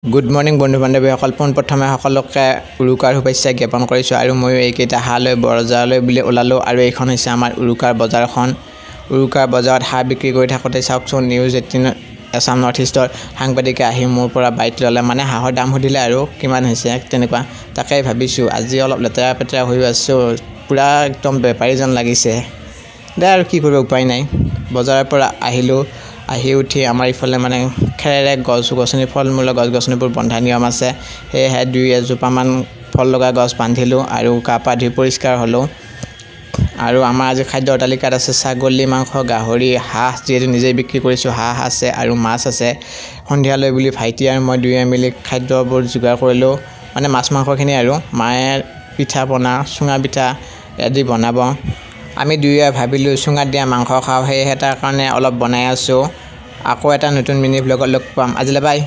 Good morning বন্ধু বান্ধৱীসকল পোনপ্ৰথমে সকলোকে উৰুকাৰ শুভেচ্ছা জ্ঞাপন কৰিছোঁ আৰু ময়ো এইকেইটা হাঁহ লৈ বজাৰলৈ বুলি ওলালোঁ আৰু এইখন হৈছে আমাৰ উৰুকাৰ বজাৰখন। উৰুকাৰ বজাৰত হাঁহ বিক্ৰী কৰি থাকোঁতে চাওকচোন নিউজ 18 আছাম নৰ্থ ইষ্টৰ সাংবাদিকে আহি মোৰ পৰা বাইট ল'লে, মানে হাঁহৰ দাম সুধিলে আৰু কিমান হৈছে তেনেকুৱা। তাকেই ভাবিছোঁ আজি অলপ লেতেৰা পেতেৰা হৈ আছোঁ, পূৰা একদম বেপাৰী যেন লাগিছে। দে আৰু কি কৰিব, উপায় নাই। বজাৰৰ পৰা আহিলোঁ, আহি উঠি আমাৰ ইফালে মানে খেৰেৰে গছ-গছনি ফল-মূলৰ গছ-গছনিবোৰ বন্ধা নিয়ম আছে, সেয়েহে দুই এজোপামান ফল লগা গছ বান্ধিলোঁ আৰু গা পা ধুই পৰিষ্কাৰ হ'লোঁ। আৰু আমাৰ আজি খাদ্যৰ তালিকাত আছে ছাগলী মাংস, গাহৰি, হাঁহ, যিহেতু নিজেই বিক্ৰী কৰিছোঁ, হাঁহ আছে আৰু মাছ আছে। সন্ধিয়ালৈ বুলি ভাইটি আৰু মই দুয়োৱে মিলি খাদ্যবোৰ যোগাৰ কৰিলোঁ, মানে মাছ মাংসখিনি আৰু মায়ে পিঠা পনা চুঙা পিঠা আদি বনাব। আমি দুয়োৱে ভাবিলোঁ চুঙাত দিয়া মাংস খাওঁ, সেয়েহে তাৰ কাৰণে অলপ বনাই আছোঁ। আকৌ এটা নতুন মিনি ভ্লগত লগ পাম, আজিলৈ বাই।